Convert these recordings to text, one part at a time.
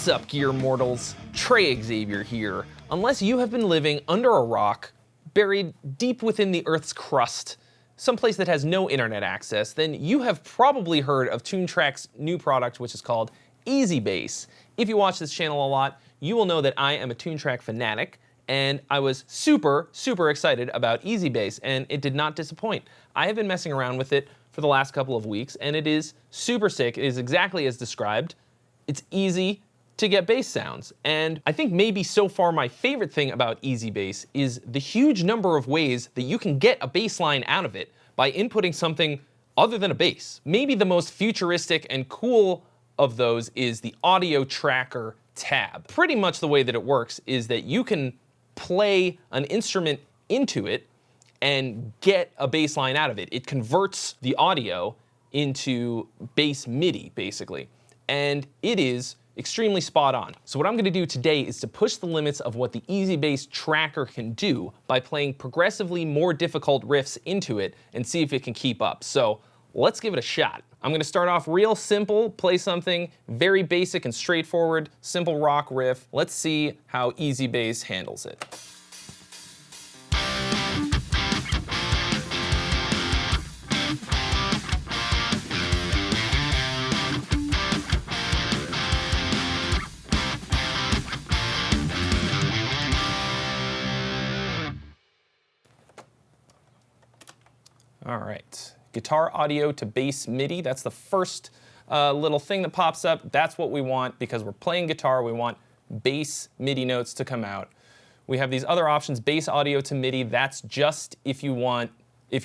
What's up, gear mortals? Trey Xavier here. Unless you have been living under a rock, buried deep within the Earth's crust, someplace that has no internet access, then you have probably heard of Toontrack's new product, which is called EZBass. If you watch this channel a lot, you will know that I am a Toontrack fanatic, and I was super excited about EZBass, and it did not disappoint. I have been messing around with it for the last couple of weeks, and it is super sick. It is exactly as described. It's easy to get bass sounds. And I think maybe so far my favorite thing about EZBass is the huge number of ways that you can get a bass line out of it by inputting something other than a bass. Maybe the most futuristic and cool of those is the audio tracker tab. Pretty much the way that it works is that you can play an instrument into it and get a bass line out of it. It converts the audio into bass MIDI, basically. And it is extremely spot on. So what I'm gonna do today is to push the limits of what the EZBass Tracker can do by playing progressively more difficult riffs into it and see if it can keep up. So let's give it a shot. I'm gonna start off real simple, play something very basic and straightforward, simple rock riff. Let's see how EZBass handles it. All right, guitar audio to bass MIDI. That's the first little thing that pops up. That's what we want because we're playing guitar. We want bass MIDI notes to come out. We have these other options, bass audio to MIDI. That's just if you're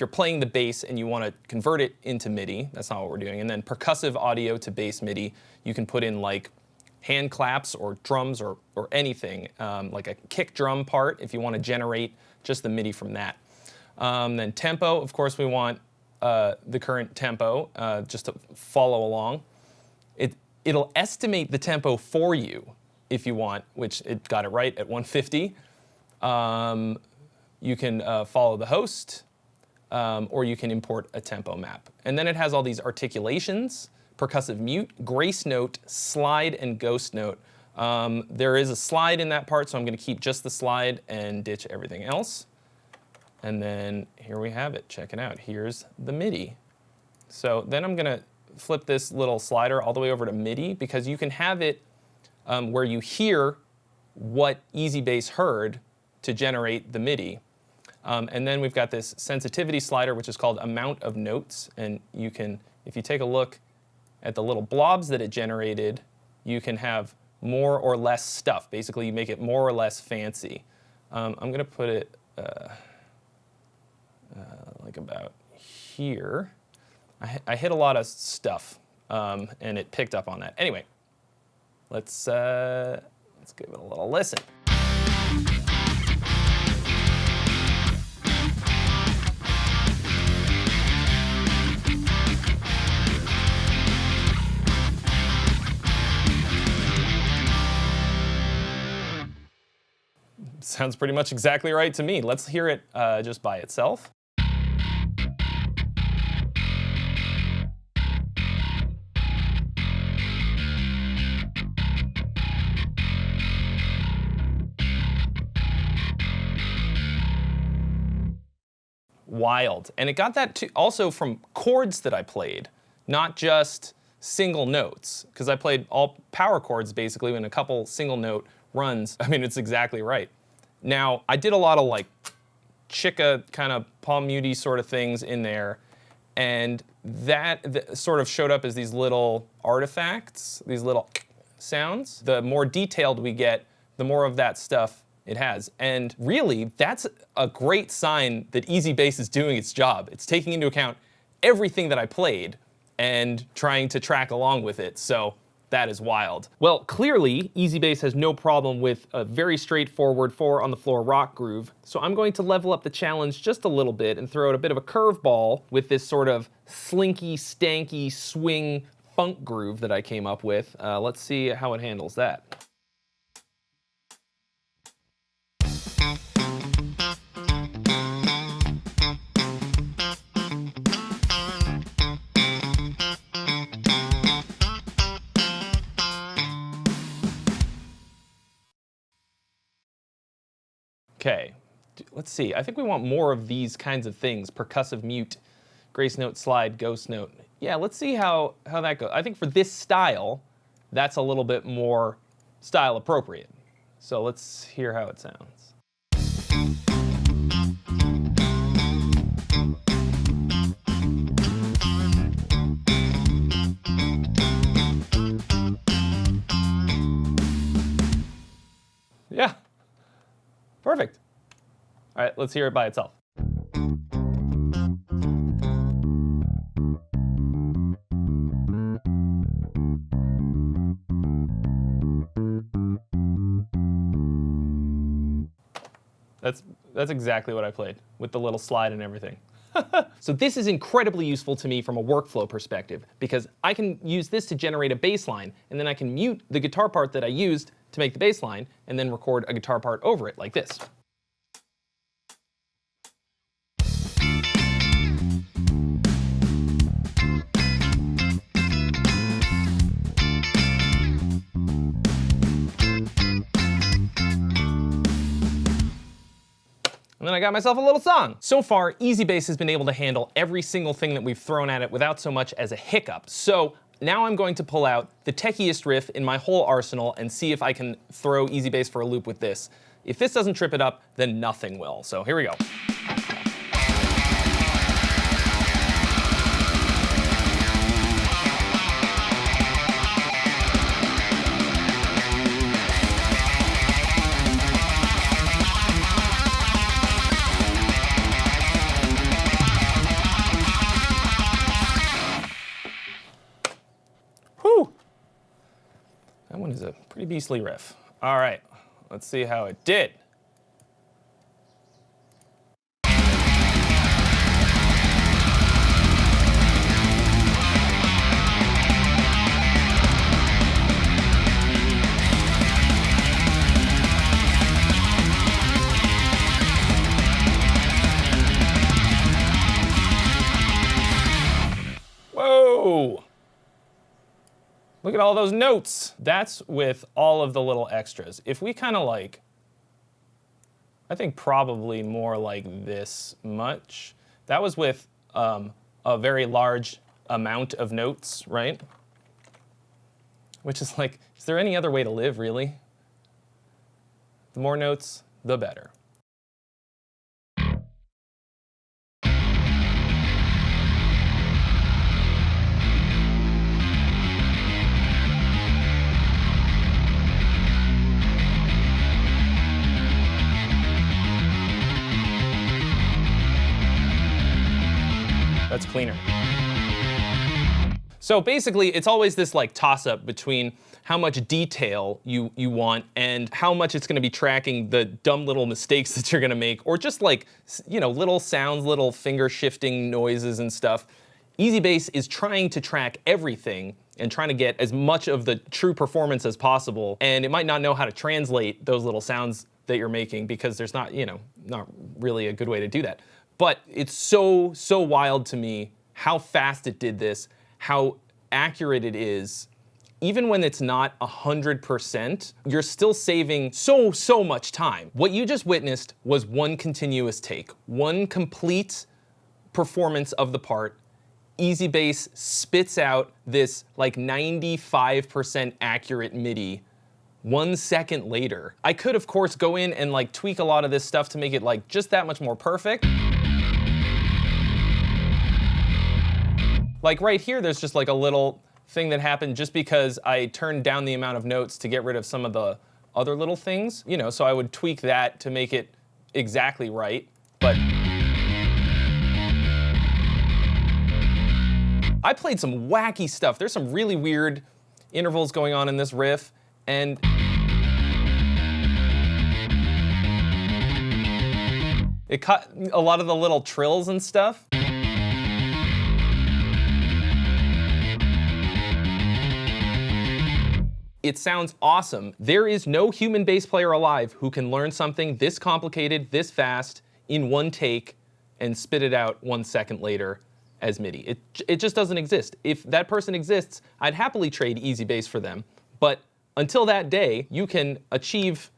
playing the bass and you want to convert it into MIDI. That's not what we're doing. And then percussive audio to bass MIDI. You can put in like hand claps or drums or anything, like a kick drum part if you want to generate just the MIDI from that. Then tempo, of course, we want the current tempo just to follow along. It'll estimate the tempo for you if you want, which it got it right at 150. You can follow the host, or you can import a tempo map. And then it has all these articulations, percussive mute, grace note, slide, and ghost note. There is a slide in that part, so I'm going to keep just the slide and ditch everything else. And then here we have it, check it out. Here's the MIDI. So then I'm gonna flip this little slider all the way over to MIDI because you can have it where you hear what EZBass heard to generate the MIDI. And then we've got this sensitivity slider, which is called amount of notes. And you can, if you take a look at the little blobs that it generated, you can have more or less stuff. Basically, you make it more or less fancy. I'm gonna put it, like about here. I hit a lot of stuff, and it picked up on that. Anyway, let's give it a little listen. Sounds pretty much exactly right to me. Let's hear it just by itself. Wild. And it got that also from chords that I played, not just single notes, because I played all power chords basically in a couple single note runs. I mean, it's exactly right. Now, I did a lot of like chicka kind of palm muty sort of things in there, and that sort of showed up as these little artifacts, these little sounds. The more detailed we get, the more of that stuff it has. And really, that's a great sign that EZBass is doing its job. It's taking into account everything that I played and trying to track along with it. So that is wild. Well, clearly, EZBass has no problem with a very straightforward 4-on-the-floor rock groove. So I'm going to level up the challenge just a little bit and throw out a bit of a curveball with this sort of slinky, stanky, swing funk groove that I came up with. Let's see how it handles that. Okay, let's see. I think we want more of these kinds of things. Percussive mute, grace note, slide, ghost note. Yeah, let's see how that goes. I think for this style, that's a little bit more style appropriate. So let's hear how it sounds. Yeah, perfect. All right, let's hear it by itself. That's exactly what I played with the little slide and everything. So this is incredibly useful to me from a workflow perspective because I can use this to generate a bass line, and then I can mute the guitar part that I used to make the bass line and then record a guitar part over it like this. And then I got myself a little song. So far, EZBass has been able to handle every single thing that we've thrown at it without so much as a hiccup. So now I'm going to pull out the techiest riff in my whole arsenal and see if I can throw EZBass for a loop with this. If this doesn't trip it up, then nothing will. So here we go. That one is a pretty beastly riff. All right, let's see how it did. Whoa! Look at all those notes. That's with all of the little extras. If we kind of like, I think probably more like this much. That was with a very large amount of notes, right? Which is like, is there any other way to live, really? The more notes, the better. That's cleaner. So basically, it's always this like toss-up between how much detail you want and how much it's gonna be tracking the dumb little mistakes that you're gonna make, or just like, you know, little sounds, little finger shifting noises and stuff. EZBass is trying to track everything and trying to get as much of the true performance as possible, and it might not know how to translate those little sounds that you're making because there's not, you know, not really a good way to do that. But it's so wild to me how fast it did this, how accurate it is. Even when it's not 100%, you're still saving so much time. What you just witnessed was one continuous take, one complete performance of the part. EZBass spits out this like 95% accurate MIDI 1 second later. I could, of course, go in and like tweak a lot of this stuff to make it like just that much more perfect. Like right here, there's just like a little thing that happened just because I turned down the amount of notes to get rid of some of the other little things, you know, so I would tweak that to make it exactly right, but I played some wacky stuff. There's some really weird intervals going on in this riff, and it cut a lot of the little trills and stuff. It sounds awesome. There is no human bass player alive who can learn something this complicated, this fast, in one take, and spit it out 1 second later as MIDI. It just doesn't exist. If that person exists, I'd happily trade EZBass for them. But until that day, you can achieve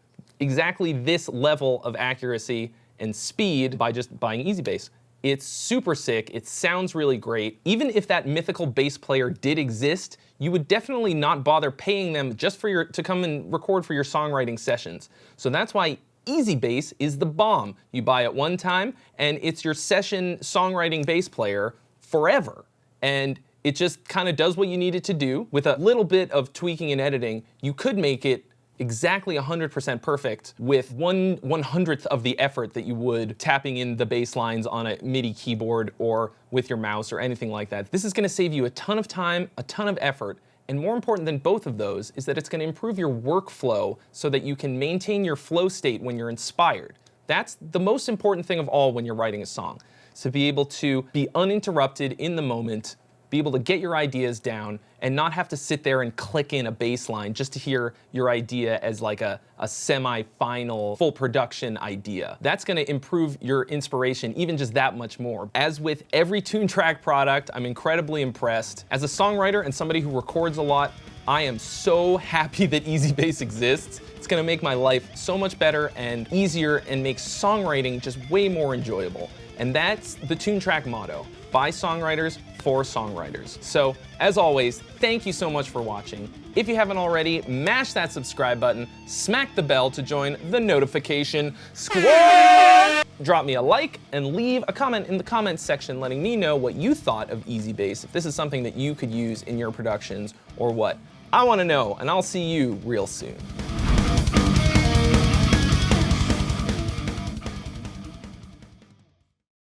exactly this level of accuracy and speed by just buying EZBass. It's super sick, it sounds really great. Even if that mythical bass player did exist, you would definitely not bother paying them just for to come and record for your songwriting sessions. So that's why EZBass is the bomb. You buy it one time, and it's your session songwriting bass player forever. And it just kind of does what you need it to do. With a little bit of tweaking and editing, you could make it exactly 100% perfect with 1/100th of the effort that you would tapping in the bass lines on a MIDI keyboard or with your mouse or anything like that. This is gonna save you a ton of time, a ton of effort, and more important than both of those is that it's gonna improve your workflow so that you can maintain your flow state when you're inspired. That's the most important thing of all when you're writing a song. So be able to be uninterrupted in the moment, be able to get your ideas down, and not have to sit there and click in a bass line just to hear your idea as like a semi-final full production idea. That's gonna improve your inspiration even just that much more. As with every Toontrack product, I'm incredibly impressed. As a songwriter and somebody who records a lot, I am so happy that EZBass exists. It's gonna make my life so much better and easier and make songwriting just way more enjoyable. And that's the Toontrack motto: by songwriters, for songwriters. So, as always, thank you so much for watching. If you haven't already, mash that subscribe button, smack the bell to join the notification squad! Drop me a like and leave a comment in the comments section letting me know what you thought of EZBass, if this is something that you could use in your productions or what. I wanna know, and I'll see you real soon.